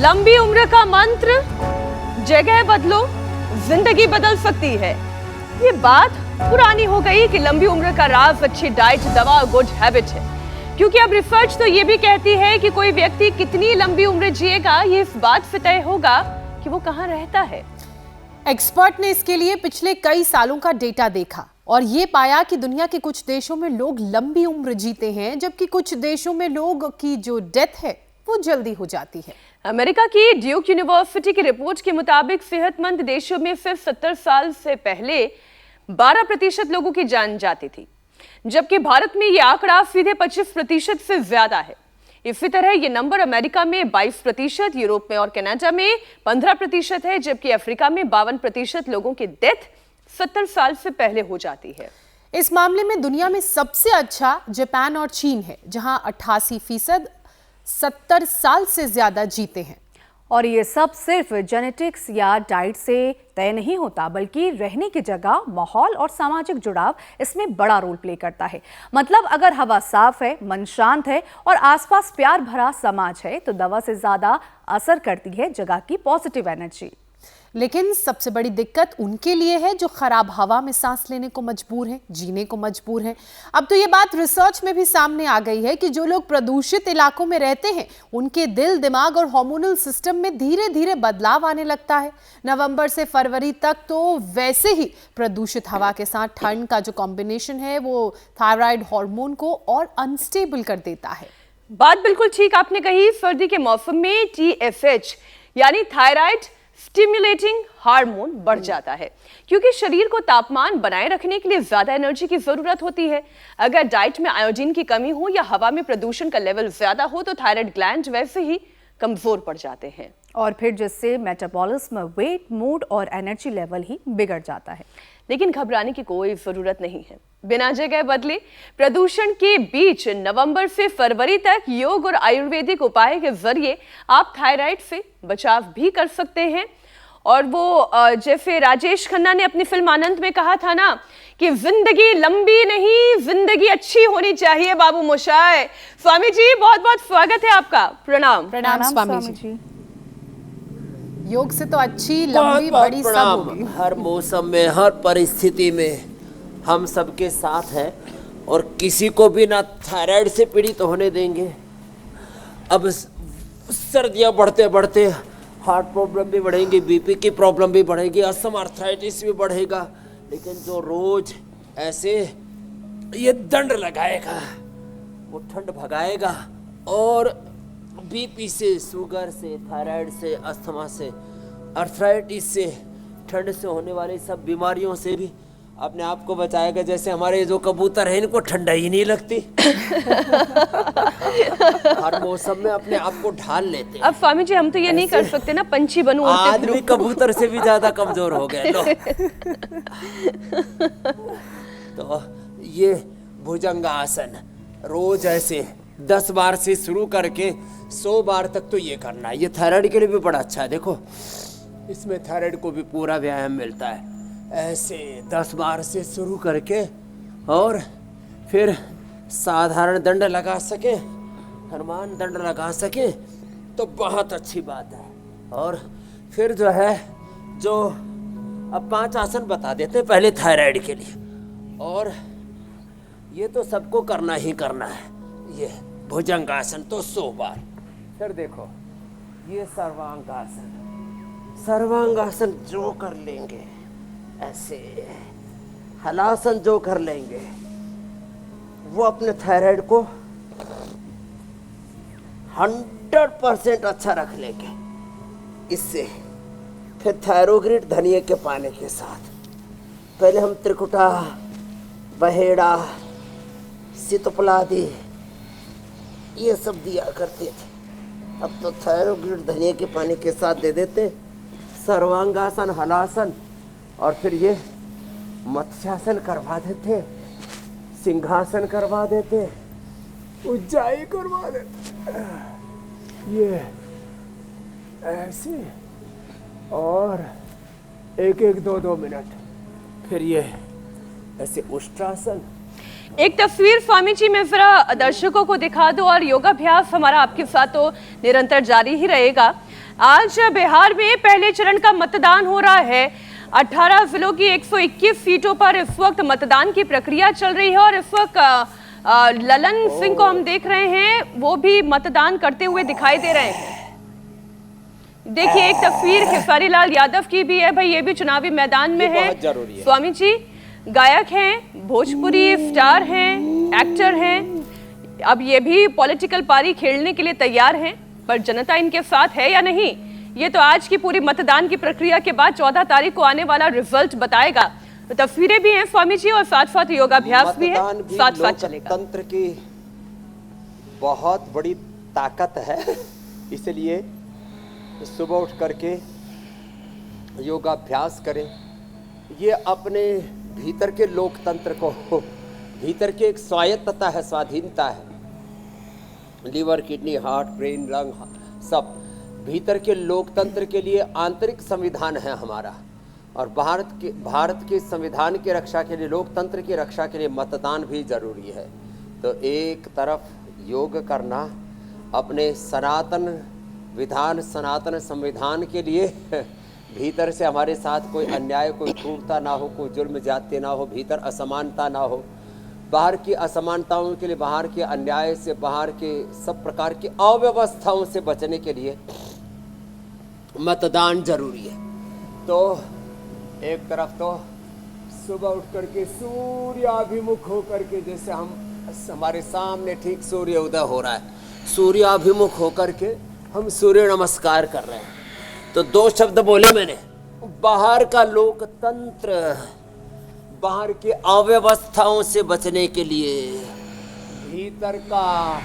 लंबी उम्र का मंत्र, जगह बदलो जिंदगी बदल सकती है। ये बात पुरानी हो गई कि लंबी उम्र का राज अच्छी डाइट, दवा, गुड हैबिट है, क्योंकि अब रिसर्च तो ये भी कहती है कि कोई व्यक्ति कितनी लंबी उम्र जिएगा ये इस बात से तय होगा कि वो कहाँ रहता है। एक्सपर्ट ने इसके लिए पिछले कई सालों का डेटा देखा और ये पाया कि दुनिया के कुछ देशों में लोग लंबी उम्र जीते हैं, जबकि कुछ देशों में लोग की जो डेथ है वो जल्दी हो जाती है। अमेरिका की ड्यूक यूनिवर्सिटी की रिपोर्ट के मुताबिक सेहतमंद देशों में सिर्फ 70 साल से पहले 12% लोगों की जान जाती थी, जबकि भारत में यह आंकड़ा सीधे 25% से ज्यादा है। इसी तरह ये नंबर अमेरिका में 22%, यूरोप में और कनाडा में 15% है, जबकि अफ्रीका में 52% लोगों की डेथ 70 साल से पहले हो जाती है। इस मामले में दुनिया में सबसे अच्छा जापान और चीन है, जहां 88% 70 साल से ज्यादा जीते हैं। और ये सब सिर्फ जेनेटिक्स या डाइट से तय नहीं होता, बल्कि रहने की जगह, माहौल और सामाजिक जुड़ाव इसमें बड़ा रोल प्ले करता है। मतलब अगर हवा साफ है, मन शांत है और आसपास प्यार भरा समाज है, तो दवा से ज्यादा असर करती है जगह की पॉजिटिव एनर्जी। लेकिन सबसे बड़ी दिक्कत उनके लिए है जो खराब हवा में सांस लेने को मजबूर हैं, जीने को मजबूर हैं। अब तो ये बात रिसर्च में भी सामने आ गई है कि जो लोग प्रदूषित इलाकों में रहते हैं, उनके दिल, दिमाग और हार्मोनल सिस्टम में धीरे धीरे बदलाव आने लगता है। नवंबर से फरवरी तक तो वैसे ही प्रदूषित हवा के साथ ठंड का जो कॉम्बिनेशन है वो थायराइड हार्मोन को और अनस्टेबल कर देता है। बात बिल्कुल ठीक आपने कही। सर्दी के मौसम में TSH यानी थायराइड स्टिमुलेटिंग हार्मोन बढ़ जाता है, क्योंकि शरीर को तापमान बनाए रखने के लिए ज्यादा एनर्जी की जरूरत होती है। अगर डाइट में आयोडीन की कमी हो या हवा में प्रदूषण का लेवल ज्यादा हो तो थायराइड ग्लैंड वैसे ही कमजोर पड़ जाते हैं और फिर जिससे मेटाबॉलिज्म, वेट, मूड और एनर्जी लेवल ही बिगड़ जाता है। लेकिन घबराने की कोई जरूरत नहीं है। बिना जगह बदले प्रदूषण के बीच नवंबर से फरवरी तक योग और आयुर्वेदिक उपाय के जरिए आप थायराइड से बचाव भी कर सकते हैं। और वो जैसे राजेश खन्ना ने अपनी फिल्म आनंद में कहा था ना कि जिंदगी लंबी नहीं, जिंदगी अच्छी होनी चाहिए। बाबू मोशाय स्वामी जी, बहुत बहुत स्वागत है आपका। प्रणाम। प्रणाम स्वामी जी। योग से तो अच्छी, लंबी, बड़ी सब होगी। हर मौसम में, हर परिस्थिति में हम सबके साथ हैं और किसी को भी ना थायराइड से पीड़ित होने देंगे। अब सर्दियां बढ़ते बढ़ते हार्ट प्रॉब्लम भी बढ़ेंगी, बीपी की प्रॉब्लम भी बढ़ेगी, अस्थमा, आर्थराइटिस भी बढ़ेगा। लेकिन जो रोज ऐसे ये दंड लगाएगा वो ठंड भगाएगा और बीपी से, शुगर से, थायराइड से, अस्थमा से, आर्थराइटिस से, ठंड से होने वाली सब बीमारियों से भी अपने आप को बचाएगा। जैसे हमारे जो कबूतर हैं, इनको ठंडा ही नहीं लगती। हर मौसम में अपने आप को ढाल लेते हैं। अब स्वामी जी हम तो ये नहीं कर सकते ना, पंछी बनूं आदमी कबूतर से भी ज्यादा कमजोर हो गए लो। तो ये भुजंगासन रोज ऐसे 10 बार से शुरू करके 100 बार तक तो ये करना है। ये थायराइड के लिए भी बड़ा अच्छा है। देखो इसमें थायराइड को भी पूरा व्यायाम मिलता है। ऐसे 10 बार से शुरू करके और फिर साधारण दंड लगा सके, हनुमान दंड लगा सके तो बहुत अच्छी बात है। और फिर जो है, जो अब 5 आसन बता देते हैं पहले थायराइड के लिए, और ये तो सबको करना ही करना है। ये भुजंगासन तो 100 बार। फिर देखो ये सर्वांगासन, सर्वांगासन जो कर लेंगे, ऐसे हलासन जो कर लेंगे, वो अपने थायराइड को 100% अच्छा रख लेंगे। इससे फिर थायरोग्रिड धनिया के पानी के साथ पहले हम त्रिकुटा, बहेड़ा, सितपलादी ये सब दिया करते थे। अब तो थायरोग्रिड धनिया के पानी के साथ दे देते। सर्वांगासन, हलासन और फिर ये मत्स्यासन करवा देते, सिंहासन करवा देते, उज्जाई करवा देते, ये ऐसे, और 1-1, 2-2 मिनट फिर ये ऐसे उष्ट्रासन। एक तस्वीर स्वामी जी मैं जरा दर्शकों को दिखा दूं, और योगाभ्यास हमारा आपके साथ तो निरंतर जारी ही रहेगा। आज बिहार में पहले चरण का मतदान हो रहा है। 18 जिलों की 121 सीटों पर इस वक्त मतदान की प्रक्रिया चल रही है और इस वक्त ललन सिंह को हम देख रहे हैं, वो भी मतदान करते हुए दिखाई दे रहे हैं। देखिए एक तस्वीर खेसारी लाल यादव की भी है, भाई ये भी चुनावी मैदान में है। स्वामी जी गायक हैं, भोजपुरी स्टार हैं, एक्टर हैं, अब ये भी पॉलिटिकल पारी खेलने के लिए तैयार हैं, पर जनता इनके साथ है या नहीं ये तो आज की पूरी मतदान की प्रक्रिया के बाद 14 तारीख को आने वाला रिजल्ट बताएगा। तो तस्वीरें भी हैं स्वामी जी और साथ साथ योगाभ्यास भी है, साथ साथ चलेगा। तंत्र की बहुत बड़ी ताकत है, इसलिए सुबह उठ करके योगाभ्यास करें। ये अपने भीतर के लोकतंत्र को, भीतर की एक स्वायत्तता है, स्वाधीनता है। Liver, kidney, heart, brain, lung, सब भीतर के लोकतंत्र के लिए आंतरिक संविधान है हमारा। और भारत के संविधान की रक्षा के लिए, लोकतंत्र की रक्षा के लिए मतदान भी जरूरी है। तो एक तरफ योग करना अपने सनातन विधान, सनातन संविधान के लिए, भीतर से हमारे साथ कोई अन्याय, कोई क्रूरता ना हो, कोई जुल्म ज्यादती ना हो, भीतर असमानता ना हो, बाहर की असमानताओं के लिए, बाहर के अन्याय से, बाहर के सब प्रकार की अव्यवस्थाओं से बचने के लिए मतदान जरूरी है। तो एक तरफ तो सुबह उठ करके सूर्याभिमुख होकर के, जैसे हमारे सामने ठीक सूर्य उदय हो रहा है, सूर्याभिमुख होकर के हम सूर्य नमस्कार कर रहे हैं। तो 2 शब्द बोले मैंने, बाहर का लोकतंत्र, बाहर की अव्यवस्थाओं से बचने के लिए भीतर का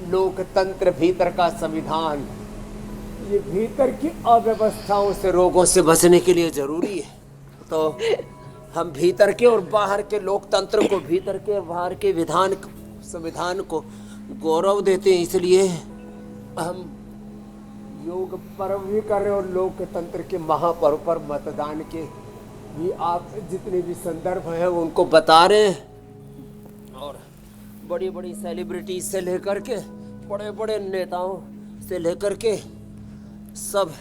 लोकतंत्र, भीतर का संविधान, ये भीतर की अव्यवस्थाओं से, रोगों से बचने के लिए जरूरी है। तो हम भीतर के और बाहर के लोकतंत्र को, भीतर के और बाहर के विधान, संविधान को गौरव देते हैं, इसलिए हम योग पर्व भी कर रहे हैं और लोकतंत्र के महापर्व पर मतदान के भी आप जितने भी संदर्भ हैं उनको बता रहे हैं। और बड़ी बड़ी सेलिब्रिटी से लेकर के बड़े बड़े नेताओं से लेकर के सब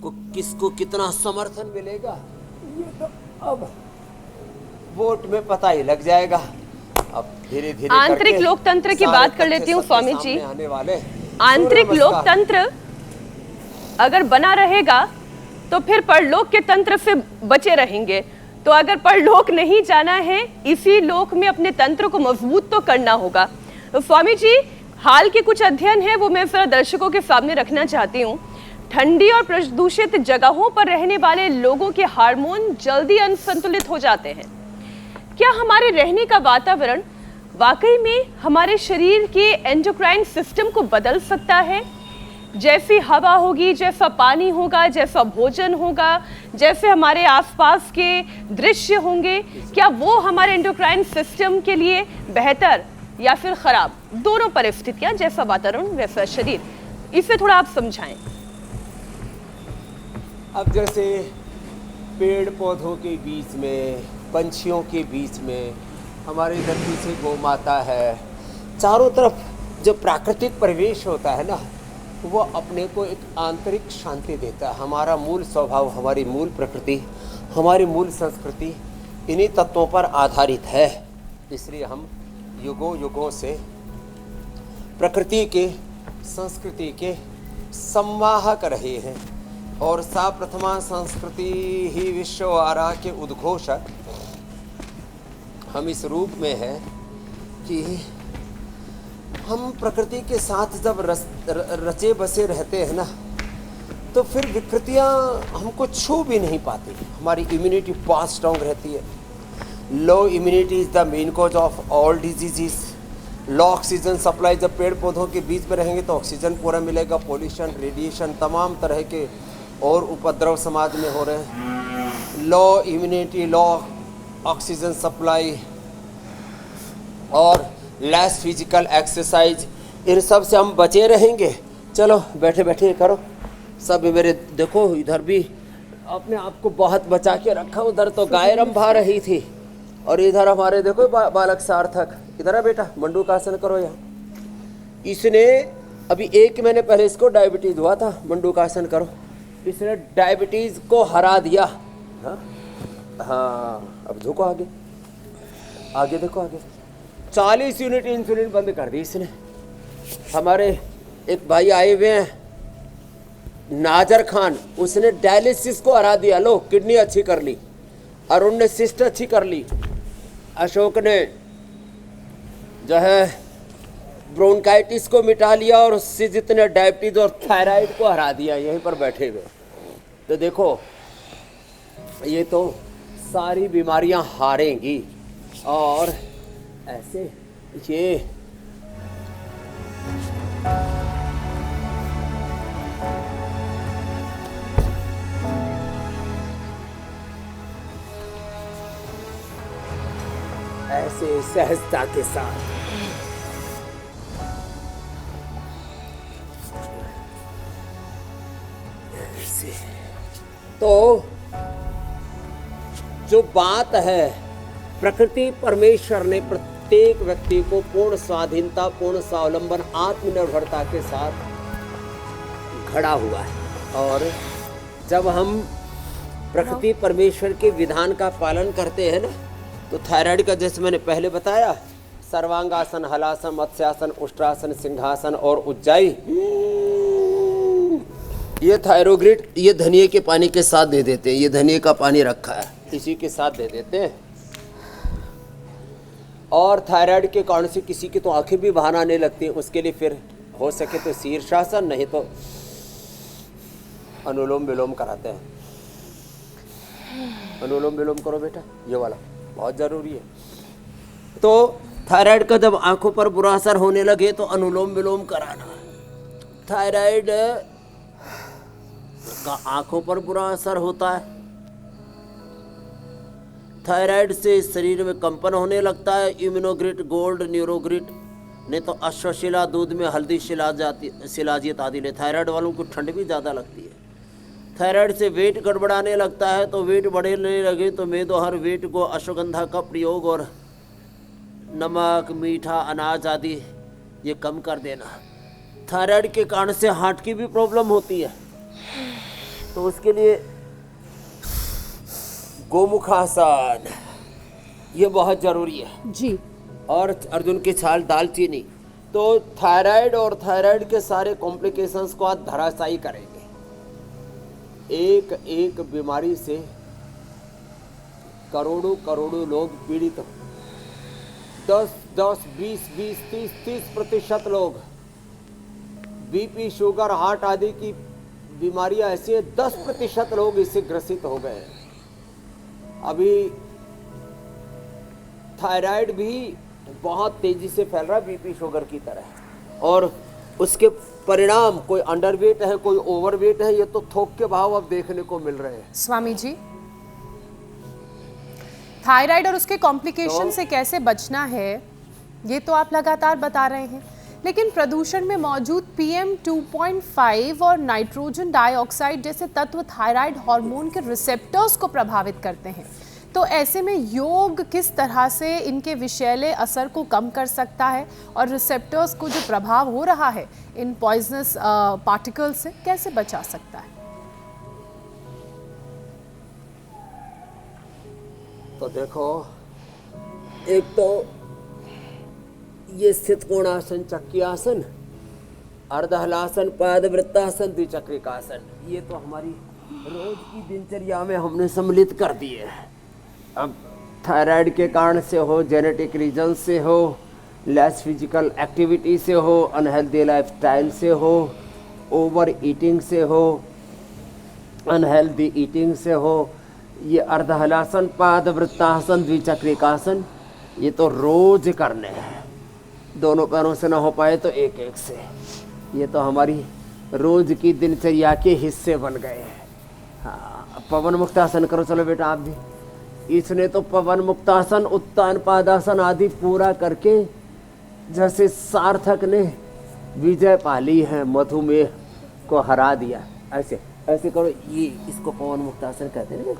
को किसको कितना समर्थन मिलेगा ये तो अब वोट में पता ही लग जाएगा। अब धीरे धीरे आंतरिक लोकतंत्र की बात कर लेती हूँ स्वामी जी। आने वाले आंतरिक लोकतंत्र अगर बना रहेगा तो फिर परलोक के तंत्र से बचे रहेंगे। तो अगर परलोक नहीं जाना है, इसी लोक में अपने तंत्र को मजबूत तो करना होगा। तो स्वामी जी हाल के कुछ अध्ययन है वो मैं जरा दर्शकों के सामने रखना चाहती हूँ। ठंडी और प्रदूषित जगहों पर रहने वाले लोगों के हार्मोन जल्दी असंतुलित हो जाते हैं। क्या हमारे रहने का वातावरण वाकई में हमारे शरीर के एंडोक्राइन सिस्टम को बदल सकता है? जैसी हवा होगी, जैसा पानी होगा, जैसा भोजन होगा, जैसे हमारे आसपास के दृश्य होंगे, क्या वो हमारे एंडोक्राइन सिस्टम के लिए बेहतर या फिर खराब? दोनों परिस्थितियां, जैसा वातावरण वैसा शरीर, इसे थोड़ा आप समझाएं। अब जैसे पेड़ पौधों के बीच में, पंछियों के बीच में, हमारे इधर पीछे गौ माता है, चारों तरफ जो प्राकृतिक परिवेश होता है ना, वो अपने को एक आंतरिक शांति देता है। हमारा मूल स्वभाव, हमारी मूल प्रकृति, हमारी मूल संस्कृति इन्हीं तत्वों पर आधारित है। इसलिए हम युगों युगों से प्रकृति के, संस्कृति के संवाहक रहे हैं और सा प्रथमा संस्कृति ही विश्व आरा के उद्घोषक हम इस रूप में है कि हम प्रकृति के साथ जब रचे बसे रहते हैं ना, तो फिर विकृतियां हमको छू भी नहीं पाती। हमारी इम्यूनिटी बहुत स्ट्रांग रहती है। लो immunity is the main cause of all diseases. Low oxygen supply, जब पेड़ पौधों के बीच में रहेंगे तो ऑक्सीजन पूरा मिलेगा। पोल्यूशन, रेडिएशन, तमाम तरह के और उपद्रव समाज में हो रहे हैं। लो इम्यूनिटी, लो ऑक्सीजन सप्लाई और लेस फिजिकल एक्सरसाइज, इन सब से हम बचे रहेंगे। चलो बैठे बैठे करो सब। मेरे देखो इधर भी अपने आप को बहुत बचा के रखा। उधर तो गाय रंभा रही थी और इधर हमारे देखो बालक सार्थक, इधर है बेटा, मंडूकासन करो। यहाँ इसने अभी 1 महीने पहले इसको डायबिटीज हुआ था, मंडूकासन करो, इसने डायबिटीज को हरा दिया। हाँ हाँ, अब झुको आगे, आगे देखो आगे। 40 यूनिट इंसुलिन बंद कर दी इसने। हमारे एक भाई आए हुए हैं नाजर खान, उसने डायलिसिस को हरा दिया, लो किडनी अच्छी कर ली। अरुण ने सिस्ट अच्छी कर ली। अशोक ने जो है ब्रोंकाइटिस को मिटा लिया और उससे जितने डायबिटीज और थायराइड को हरा दिया, यहीं पर बैठे हुए। तो देखो ये तो सारी बीमारियां हारेंगी। और ऐसे ये ऐसे सहजता के साथ ऐसे। तो जो बात है, प्रकृति परमेश्वर ने प्रत्येक व्यक्ति को पूर्ण स्वाधीनता, पूर्ण स्वावलंबन, आत्मनिर्भरता के साथ घड़ा हुआ है। और जब हम प्रकृति परमेश्वर के विधान का पालन करते हैं ना, तो थायराइड का, जैसे मैंने पहले बताया, सर्वांगासन, हलासन, मत्स्यासन, उष्ट्रासन, सिंहासन और उज्जाई, ये थायरोग्रिड ये धनिये के पानी के साथ दे देते हैं। ये धनिये का पानी रखा है, इसी के साथ दे देते हैं। और थायराइड के कारण से किसी की तो आंखें भी बाहर आने लगती हैं, उसके लिए फिर हो सके तो शीर्षासन, नहीं तो अनुलोम विलोम कराते हैं। अनुलोम विलोम करो बेटा, ये वाला बहुत जरूरी है। तो थायराइड का जब आंखों पर बुरा असर होने लगे तो अनुलोम विलोम कराना। थायराइड का आंखों पर बुरा असर होता है। थायराइड से शरीर में कंपन होने लगता है। इम्यूनोग्रिड, गोल्ड, न्यूरोग्रिड, नहीं तो अश्वशिला, दूध में हल्दी, शिलाजियत आदि ले। थायराइड वालों को ठंड भी ज़्यादा लगती है। थायराइड से वेट गड़बड़ाने लगता है, तो वेट बढ़ने लगे तो मेदोहर वेट को अश्वगंधा का प्रयोग और नमक, मीठा अनाज आदि ये कम कर देना। थायराइड के कारण से हार्ट की भी प्रॉब्लम होती है, तो उसके लिए गोमुखासन ये बहुत ज़रूरी है जी। और अर्जुन की छाल, दालचीनी। तो थायराइड और थायराइड के सारे कॉम्प्लिकेशंस को आज धराशायी करेंगे। एक एक बीमारी से करोड़ों करोड़ों लोग पीड़ित हो। 10, 20, 30% लोग बीपी, शुगर, हार्ट आदि की बीमारियां ऐसी हैं, 10% लोग इससे ग्रसित हो गए हैं। अभी थायराइड भी बहुत तेजी से फैल रहा है, बीपी शुगर की तरह। और उसके परिणाम, कोई अंडरवेट है, कोई ओवरवेट है, ये तो थोक के भाव अब देखने को मिल रहे हैं। स्वामी जी, थायराइड और उसके कॉम्प्लिकेशन से कैसे बचना है ये तो आप लगातार बता रहे हैं, लेकिन प्रदूषण में मौजूद PM 2.5 और नाइट्रोजन डाइऑक्साइड जैसे तत्व थायराइड हार्मोन के रिसेप्टर्स को प्रभावित करते हैं। तो ऐसे में योग किस तरह से इनके विषैले असर को कम कर सकता है और रिसेप्टर्स को जो प्रभाव हो रहा है इन पॉइजनस पार्टिकल्स से कैसे बचा सकता है? तो देखो, एक तो ये स्थित कोणासन, चक्रियासन, अर्धहलासन, पादवृत्तासन, द्विचक्रिकासन, ये तो हमारी रोज की दिनचर्या में हमने सम्मिलित कर दिए हैं। अब थायराइड के कारण से हो, जेनेटिक रीजन से हो, लेस फिजिकल एक्टिविटी से हो, अनहेल्दी लाइफस्टाइल से हो, ओवर ईटिंग से हो, अनहेल्दी ईटिंग से हो, ये अर्धहलासन, पादवृत्तासन, द्विचक्रिकासन ये तो रोज करने हैं। दोनों पैरों से ना हो पाए तो एक एक से। ये तो हमारी रोज की दिनचर्या के हिस्से बन गए हैं। हाँ, पवन मुक्तासन करो, चलो बेटा आप भी। इसने तो पवन मुक्तासन, उत्तान पादासन आदि पूरा करके जैसे सार्थक ने विजय पाली है, मधुमेह को हरा दिया। ऐसे ऐसे करो, ये इसको पवन मुक्तासन कहते हैं ना।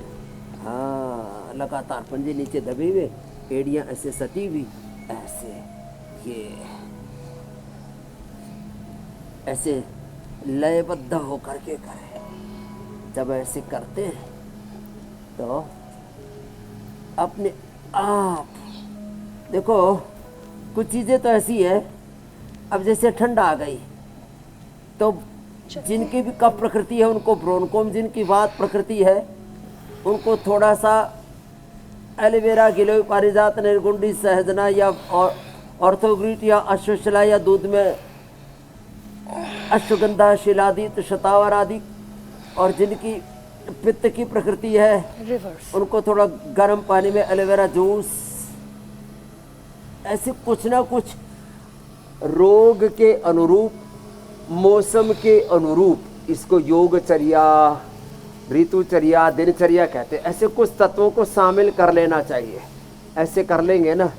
हाँ, लगातार पंजे नीचे दबे हुए, एड़ियाँ ऐसे सटी हुई, ऐसे ये ऐसे लयबद्ध होकर के करें। जब ऐसे करते हैं तो अपने आप देखो, कुछ चीज़ें तो ऐसी है, अब जैसे ठंड आ गई तो जिनकी भी कफ प्रकृति है उनको ब्रोनकोम, जिनकी वात प्रकृति है उनको थोड़ा सा एलोवेरा, गिलोय, पारिजात, निर्गुंडी, सहजना या ऑर्थोग्रीट या अश्वशला या दूध में अश्वगंधा, शिलादित, शतावर आदि, और जिनकी पित्त की प्रकृति है उनको थोड़ा गर्म पानी में एलोवेरा जूस, ऐसे कुछ ना कुछ रोग के अनुरूप, मौसम के अनुरूप, इसको योगचर्या, ऋतुचर्या, दिनचर्या कहते हैं, ऐसे कुछ तत्वों को शामिल कर लेना चाहिए। ऐसे कर लेंगे ना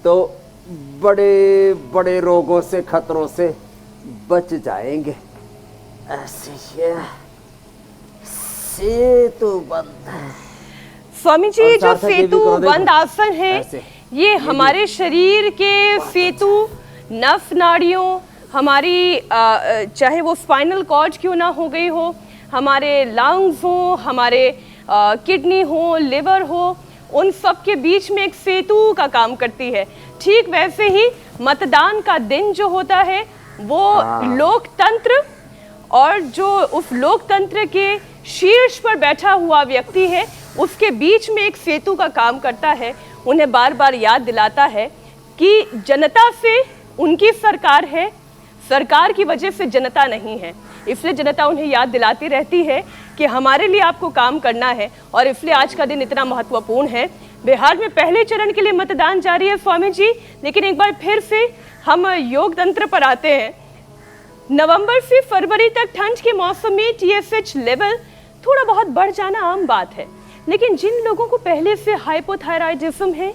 तो बड़े बड़े रोगों से, खतरों से बच जाएंगे। ऐसे ये सेतु बंद, स्वामी जी, जो सार्थक ये भी सेतु करो, देखो। बंद आसन है ऐसे। ये हमारे शरीर के सेतु, नस नाड़ियों, हमारी चाहे वो स्पाइनल कॉर्ड क्यों ना हो गई हो, हमारे लंग्स हो, हमारे किडनी हो, लिवर हो, उन सब के बीच में एक सेतु का काम करती है। ठीक वैसे ही मतदान का दिन जो होता है वो लोकतंत्र, और जो उस लोकतंत्र के शीर्ष पर बैठा हुआ व्यक्ति है उसके बीच में एक सेतु का काम करता है। उन्हें बार बार याद दिलाता है कि जनता से उनकी सरकार है, सरकार की वजह से जनता नहीं है। इसलिए जनता उन्हें याद दिलाती रहती है कि हमारे लिए आपको काम करना है, और इसलिए आज का दिन इतना महत्वपूर्ण है। बिहार में पहले चरण के लिए मतदान जारी है स्वामी जी, लेकिन एक बार फिर से हम योग तंत्र पर आते हैं। नवंबर से फरवरी तक ठंड के मौसम में TSH लेवल थोड़ा बहुत बढ़ जाना आम बात है, लेकिन जिन लोगों को पहले से हाइपोथायराइडिज्म है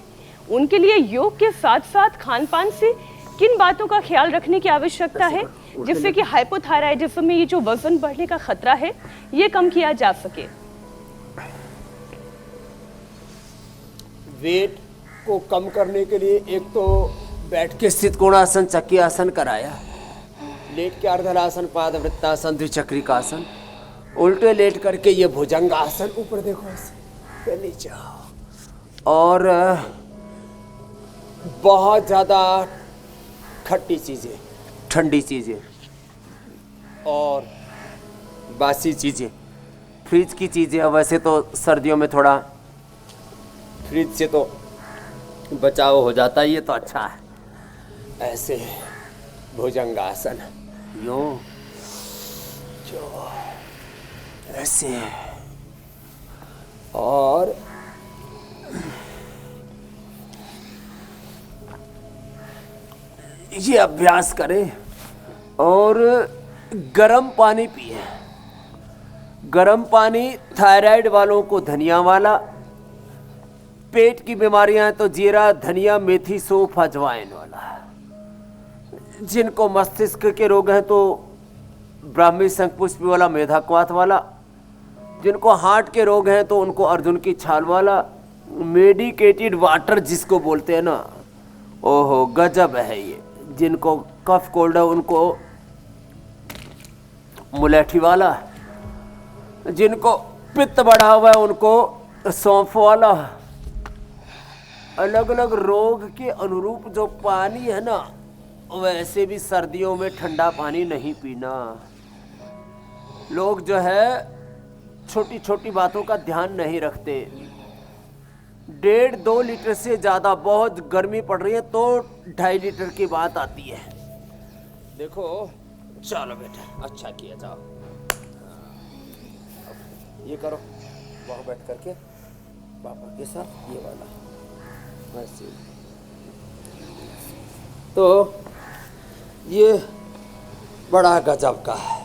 उनके लिए योग के साथ साथ खान पान से किन बातों का ख्याल रखने की आवश्यकता है जिससे कि हाइपोथायराइडिज्म में ये जो वजन बढ़ने का खतरा है ये कम किया जा सके? वेट को कम करने के लिए एक तो बैठ के स्थित कोणासन, चक्की आसन कराया, लेट के अर्धलासन, पादवृत्तासन, द्विचक्रिकासन, उल्टे लेट करके ये भुजंगासन, ऊपर देखो ऐसे नीचे आओ, और बहुत ज़्यादा खट्टी चीज़ें, ठंडी चीज़ें और बासी चीज़ें, फ्रिज की चीज़ें, वैसे तो सर्दियों में थोड़ा फ्रिज से तो बचाव हो जाता है, ये तो अच्छा है। ऐसे भुजंगासन, यूं जो ऐसे, और ये अभ्यास करें, और गर्म पानी पिए। गर्म पानी थायराइड वालों को धनिया वाला, पेट की बीमारियां हैं तो जीरा, धनिया, मेथी, सौंफ, अजवाइन वाला, जिनको मस्तिष्क के रोग हैं तो ब्राह्मी शंखपुष्पी वाला, मेधाक्वाथ वाला, जिनको हार्ट के रोग हैं तो उनको अर्जुन की छाल वाला, मेडिकेटेड वाटर जिसको बोलते हैं ना, ओहो गजब है ये। जिनको कफ कोल्ड है उनको मुलेठी वाला, जिनको पित्त बढ़ा हुआ है उनको सौंफ वाला। अलग अलग रोग के अनुरूप जो पानी है ना, वैसे भी सर्दियों में ठंडा पानी नहीं पीना। लोग जो है छोटी छोटी बातों का ध्यान नहीं रखते। 1.5-2 लीटर से ज़्यादा, बहुत गर्मी पड़ रही है तो 2.5 लीटर की बात आती है। देखो, चलो बेटा, अच्छा किया, जाओ ये करो, वहाँ बैठ करके पापा के साथ ये वाला, ऐसे। तो ये बड़ा गजब का है।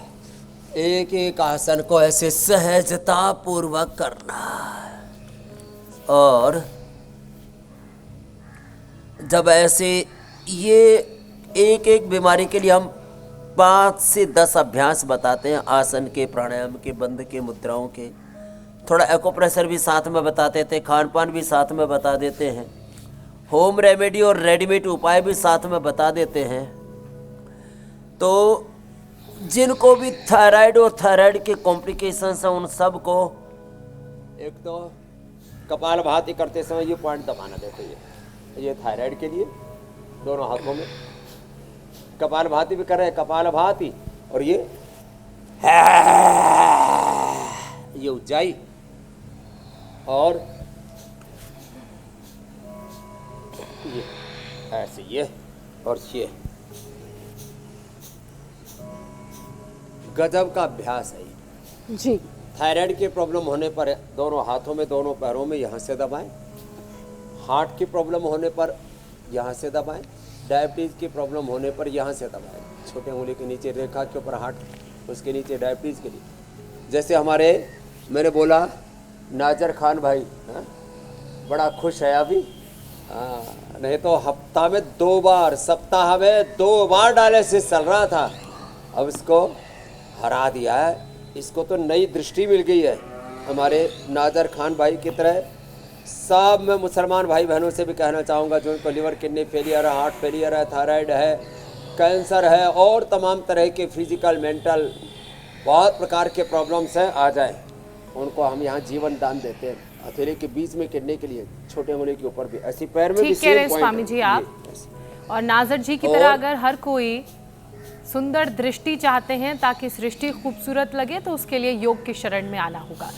एक एक आसन को ऐसे सहजता पूर्वक करना, और जब ऐसे ये एक एक बीमारी के लिए हम 5 से 10 अभ्यास बताते हैं, आसन के, प्राणायाम के, बंद के, मुद्राओं के, थोड़ा एक्यूप्रेशर भी साथ में बताते थे, खान पान भी साथ में बता देते हैं, होम रेमेडी और रेडीमेड उपाय भी साथ में बता देते हैं। तो जिनको भी थायराइड और थायराइड के कॉम्प्लिकेशंस हैं उन सब को एक तो कपालभाति करते समय ये पॉइंट दबाना, देखो ये थायराइड के लिए दोनों हाथों में कपालभाति भी कर रहे हैं, कपालभाति, और ये उज्जाई और ये ऐसे ये और ये गजब का अभ्यास है ये। जी। थायराइड की प्रॉब्लम होने पर दोनों हाथों में दोनों पैरों में यहाँ से दबाएं, हार्ट की प्रॉब्लम होने पर यहाँ से दबाएं, डायबिटीज़ की प्रॉब्लम होने पर यहाँ से दबाएं, छोटे उंगली के नीचे रेखा के ऊपर हार्ट, उसके नीचे डायबिटीज़ के लिए। जैसे हमारे मैंने बोला नाजर खान भाई हा? बड़ा खुश है अभी, नहीं तो हफ्ता में 2 बार, सप्ताह में 2 बार डायलिसिस चल रहा था, अब इसको हरा दिया है। इसको तो नई दृष्टि मिल गई है हमारे नाजर खान भाई की तरह। सब मैं मुसलमान भाई बहनों से भी कहना चाहूँगा जो उनको लिवर किडनी फेलियर है, हार्ट फेलियर है, थायराइड है, कैंसर है और तमाम तरह के फिजिकल मेंटल बहुत प्रकार के प्रॉब्लम्स हैं, आ जाए उनको हम यहाँ जीवन दान देते हैं। हथेली के बीच में किडनी के लिए, छोटे उंगली के ऊपर भी, ऐसी पैर में भी ठीक कह रहे हैं स्वामी जी आप। और नाजर जी की तरह अगर हर कोई सुंदर दृष्टि चाहते हैं ताकि सृष्टि खूबसूरत लगे तो उसके लिए योग की शरण में आना होगा।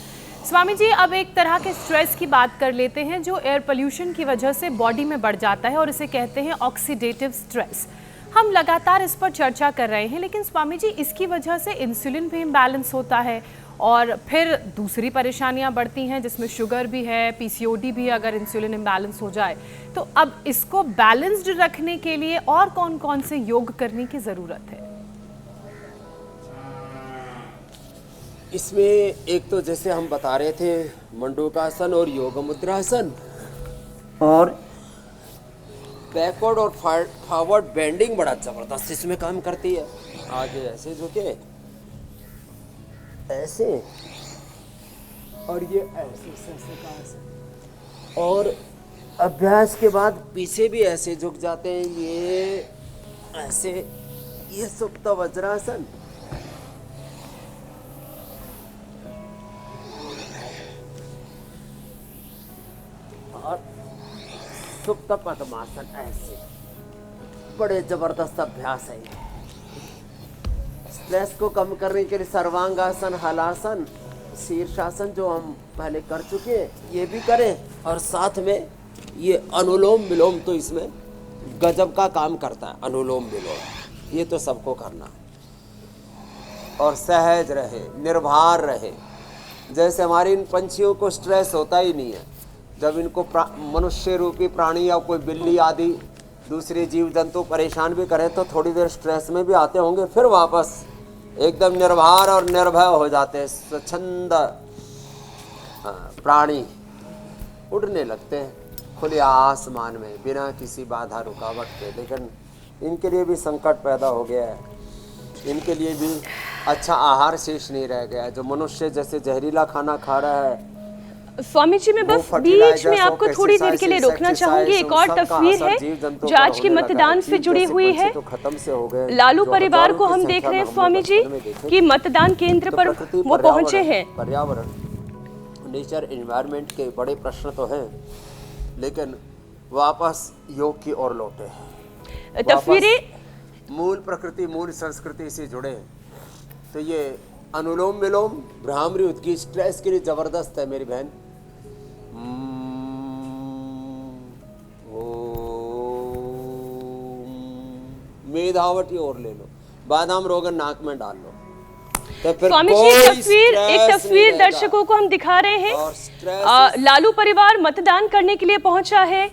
स्वामी जी अब एक तरह के स्ट्रेस की बात कर लेते हैं जो एयर पोल्यूशन की वजह से बॉडी में बढ़ जाता है और इसे कहते हैं ऑक्सीडेटिव स्ट्रेस। हम लगातार इस पर चर्चा कर रहे हैं, लेकिन स्वामी जी इसकी वजह से इंसुलिन भी इम्बैलेंस होता है और फिर दूसरी परेशानियां बढ़ती हैं जिसमें शुगर भी है, पीसीओडी भी है अगर इंसुलिन इम्बैलेंस हो जाए। तो अब इसको बैलेंस्ड रखने के लिए और कौन कौन से योग करने की ज़रूरत है? इसमें एक तो जैसे हम बता रहे थे मंडूकासन और योग मुद्रासन, और बैकवर्ड और फॉरवर्ड बेंडिंग बड़ा जबरदस्त इसमें काम करती है। आगे ऐसे झुके, ऐसे, और ये ऐसे, और अभ्यास के बाद पीछे भी ऐसे झुक जाते हैं, ये ऐसे, ये सुप्त वज्रासन, और सुप्त पद्मासन, ऐसे बड़े जबरदस्त अभ्यास है। स्ट्रेस को कम करने के लिए सर्वांगासन, हलासन, शीर्षासन जो हम पहले कर चुके हैं ये भी करें, और साथ में ये अनुलोम विलोम तो इसमें गजब का काम करता है। अनुलोम विलोम ये तो सबको करना, और सहज रहे, निर्भर रहे। जैसे हमारे इन पंछियों को स्ट्रेस होता ही नहीं है, जब इनको मनुष्य रूपी प्राणी या कोई बिल्ली आदि दूसरे जीव जंतु परेशान भी करें तो थोड़ी देर स्ट्रेस में भी आते होंगे, फिर वापस एकदम निर्भर और निर्भय हो जाते हैं, स्वच्छंद प्राणी उड़ने लगते हैं खुले आसमान में बिना किसी बाधा रुकावट के। लेकिन इनके लिए भी संकट पैदा हो गया है, इनके लिए भी अच्छा आहार शेष नहीं रह गया है। जो मनुष्य जैसे जहरीला खाना खा रहा है। स्वामी जी मैं बस बीच में आपको थोड़ी देर के लिए रोकना चाहूंगी। एक और तस्वीर है जो आज के मतदान से जुड़ी हुई है। लालू परिवार को हम देख रहे हैं स्वामी जी कि मतदान केंद्र पर वो पहुंचे हैं। पर्यावरण, नेचर, एनवायरनमेंट के बड़े प्रश्न तो हैं, लेकिन वापस योग की ओर लौटे हैं। तस्वीरें मूल प्रकृति, मूल संस्कृति से जुड़े। तो ये अनुलोम विलोम भ्रामरी उद्गी स्ट्रेस के लिए जबरदस्त है मेरी बहन। मेधावटी और ले लो, बादाम रोगन नाक में डाल लो, तो फिर स्वामी जी एक तस्वीर दर्शकों को हम दिखा रहे हैं। लालू परिवार मतदान करने के लिए पहुंचा है,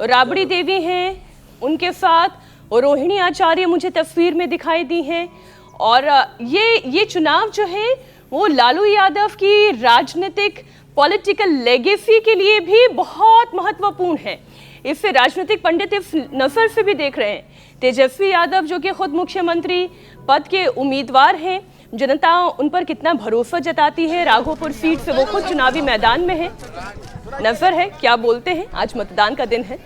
राबड़ी देवी हैं उनके साथ, और रोहिणी आचार्य मुझे तस्वीर में दिखाई दी हैं। और ये चुनाव जो है वो लालू यादव की राजनीतिक पॉलिटिकल लेगेसी के लिए भी बहुत महत्वपूर्ण है। इससे राजनीतिक पंडित इस नजर से भी देख रहे हैं, तेजस्वी यादव जो कि खुद मुख्यमंत्री पद के उम्मीदवार हैं, जनता उन पर कितना भरोसा जताती है। राघोपुर सीट से वो खुद चुनावी मैदान में है। नजर है क्या बोलते हैं, आज मतदान का दिन है।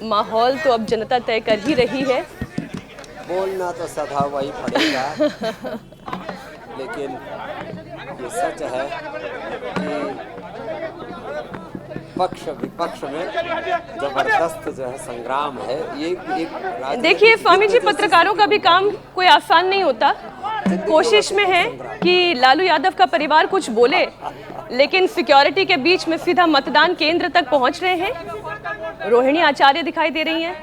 माहौल तो अब जनता तय कर ही रही है। बोलना तो सदा वही पड़ेगा, लेकिन ये सच है कि पक्ष विपक्ष में जबरदस्त जो है संग्राम है। ये एक देखिए स्वामी जी, पत्रकारों का भी काम कोई आसान नहीं होता। कोशिश में है कि लालू यादव का परिवार कुछ बोले, लेकिन सिक्योरिटी के बीच में सीधा मतदान केंद्र तक पहुंच रहे हैं। रोहिणी आचार्य दिखाई दे रही हैं।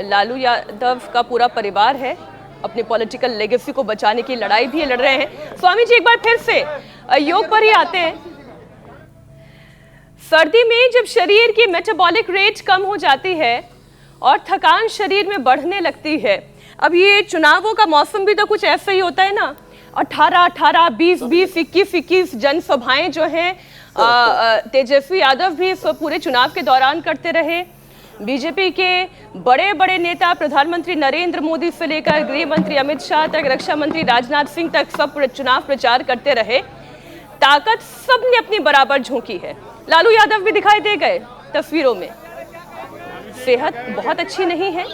लालू यादव का पूरा परिवार है, अपने पॉलिटिकल लेगेसी को बचाने की लड़ाई भी लड़ रहे हैं। स्वामी जी एक बार फिर से योग पर ही आते हैं। सर्दी में जब शरीर की मेटाबॉलिक रेट कम हो जाती है और थकान शरीर में बढ़ने लगती है, अब ये चुनावों का मौसम भी तो कुछ ऐसा ही होता है ना। 18-18, 20-20, 21-21 जनसभाएं जो हैं तेजस्वी यादव भी इस पूरे चुनाव के दौरान करते रहे। बीजेपी के बड़े बड़े नेता प्रधानमंत्री नरेंद्र मोदी से लेकर गृह मंत्री अमित शाह तक, रक्षा मंत्री राजनाथ सिंह तक सब चुनाव प्रचार करते रहे। ताकत सबने अपनी बराबर झोंकी है। लालू यादव भी दिखाई दे गए तस्वीरों में। सेहत बहुत अच्छी नहीं है,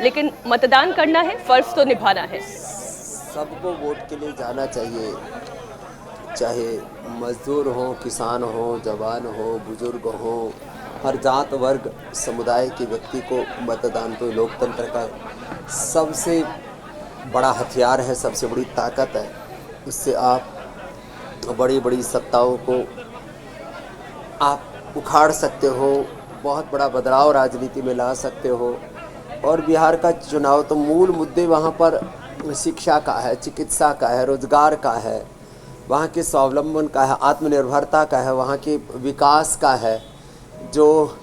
लेकिन मतदान करना है, फर्ज तो निभाना है। सबको वोट के लिए जाना चाहिए, चाहे मजदूर हो, किसान हो, जवान हो, बुजुर्ग हो, हर जात वर्ग समुदाय के व्यक्ति को मतदान तो लोकतंत्र का सबसे बड़ा हथियार है, सबसे बड़ी ताकत है। उससे आप बड़ी बड़ी सत्ताओं को आप उखाड़ सकते हो, बहुत बड़ा बदलाव राजनीति में ला सकते हो। और बिहार का चुनाव तो मूल मुद्दे वहाँ पर शिक्षा का है, चिकित्सा का है, रोजगार का है, वहाँ के स्वावलंबन का है, आत्मनिर्भरता का है, वहाँ के विकास का है। जो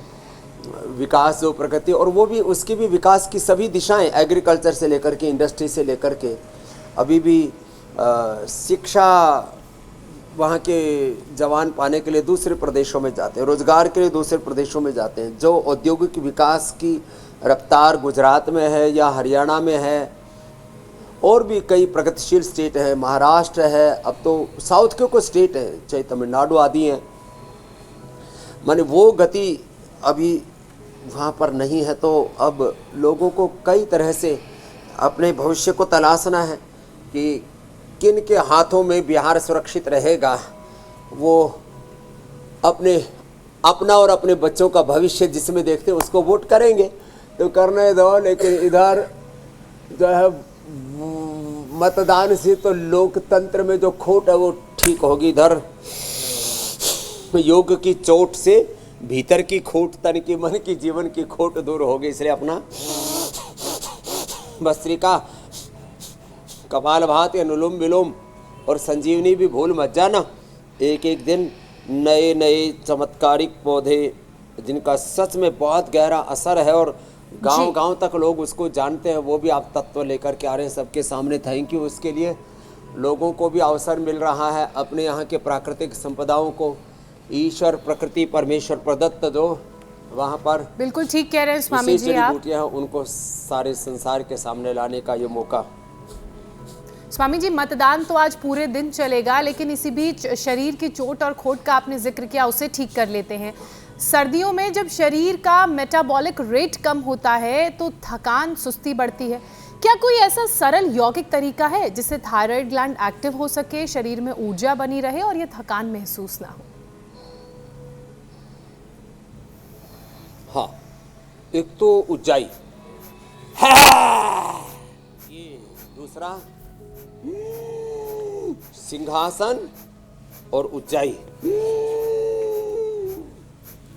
विकास, जो प्रगति, और वो भी उसकी भी विकास की सभी दिशाएं, एग्रीकल्चर से लेकर के इंडस्ट्री से लेकर के अभी भी शिक्षा वहाँ के जवान पाने के लिए दूसरे प्रदेशों में जाते हैं, रोजगार के लिए दूसरे प्रदेशों में जाते हैं। जो औद्योगिक विकास की रफ्तार गुजरात में है या हरियाणा में है, और भी कई प्रगतिशील स्टेट है, महाराष्ट्र है, अब तो साउथ के कोई स्टेट है, चाहे तमिलनाडु आदि हैं, माने वो गति अभी वहाँ पर नहीं है। तो अब लोगों को कई तरह से अपने भविष्य को तलाशना है कि किन के हाथों में बिहार सुरक्षित रहेगा। वो अपना और अपने बच्चों का भविष्य जिसमें देखते हैं उसको वोट करेंगे तो करने दो, लेकिन इधर जो है मतदान से तो लोकतंत्र में जो खोट है वो ठीक होगी। इधर योग की चोट से भीतर की खोट, तन की, मन की, जीवन की खोट दूर होगी। इसलिए अपना भस्त्रिका, कपालभाति, अनुलोम विलोम और संजीवनी भी भूल मत जाना। एक एक दिन नए नए चमत्कारिक पौधे जिनका सच में बहुत गहरा असर है और गांव गांव तक लोग उसको जानते हैं, वो भी आप तत्व लेकर के आ रहे हैं सबके सामने। Thank you. उसके लिए लोगों को भी अवसर मिल रहा है अपने यहाँ के प्राकृतिक संपदाओं को, ईश्वर प्रकृति परमेश्वर प्रदत्त जो वहाँ पर बिल्कुल ठीक कह रहे हैं स्वामी जी आप, बूटियाँ हैं, उनको सारे संसार के सामने लाने का ये मौका। स्वामी जी मतदान तो आज पूरे दिन चलेगा, लेकिन इसी बीच शरीर की चोट और खोट का आपने जिक्र किया, उसे ठीक कर लेते हैं। सर्दियों में जब शरीर का मेटाबॉलिक रेट कम होता है तो थकान, सुस्ती बढ़ती है। क्या कोई ऐसा सरल यौगिक तरीका है जिससे थायराइड ग्लैंड एक्टिव हो सके, शरीर में ऊर्जा बनी रहे और ये थकान महसूस ना हो? हाँ, एक तो उज्जाई, ये दूसरा सिंहासन और उज्जाई,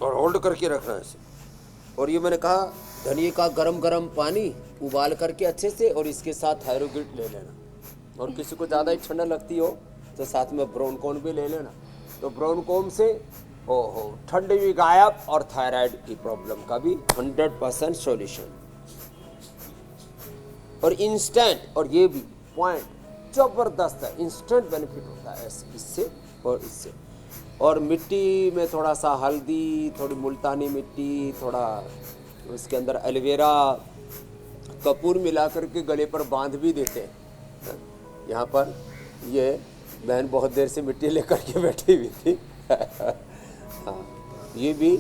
और होल्ड करके रखना है इसे। और ये मैंने कहा धनिए का गरम गरम पानी उबाल करके अच्छे से, और इसके साथ थायरोगिड ले लेना। और किसी को ज़्यादा ही ठंडा लगती हो तो साथ में ब्रोनकोन भी ले लेना। तो ब्रोनकोन से ओहो ठंड भी गायब और थायराइड की प्रॉब्लम का भी 100% सॉल्यूशन। और इंस्टेंट, और ये भी पॉइंट जबरदस्त है, इंस्टेंट बेनिफिट होता है इससे और इससे। और मिट्टी में थोड़ा सा हल्दी, थोड़ी मुल्तानी मिट्टी, थोड़ा उसके अंदर एलोवेरा, कपूर मिला करके गले पर बांध भी देते हैं। यहाँ पर ये बहन बहुत देर से मिट्टी लेकर के बैठी हुई थी। हाँ, ये भी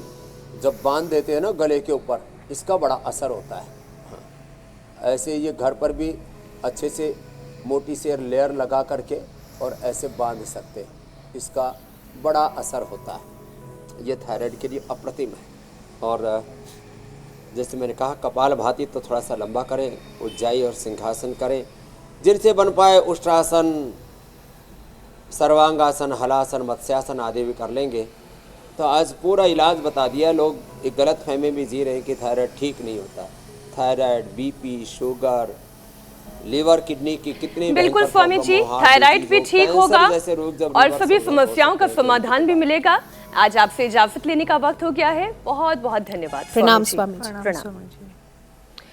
जब बांध देते हैं ना गले के ऊपर, इसका बड़ा असर होता है। हाँ, ऐसे ये घर पर भी अच्छे से मोटी सी लेयर लगा करके और ऐसे बांध सकते हैं, इसका बड़ा असर होता है। ये थायराइड के लिए अप्रतिम है। और जैसे मैंने कहा कपालभाति तो थोड़ा सा लंबा करें, उज्जाई और सिंहासन करें, जिनसे बन पाए उष्ट्रासन, सर्वांगासन, हलासन, मत्स्यासन आदि भी कर लेंगे। तो आज पूरा इलाज बता दिया। लोग एक गलत फहमी में जी रहे हैं कि थायराइड ठीक नहीं होता। Thyroid, BP, sugar, liver, kidney की कितनी बिल्कुल स्वामी जी, थायराइड भी ठीक होगा और सभी समस्याओं का समाधान भी मिलेगा। आज आपसे इजाजत लेने का वक्त हो गया है। बहुत बहुत धन्यवाद। प्रणाम स्वामी जी। प्रणाम।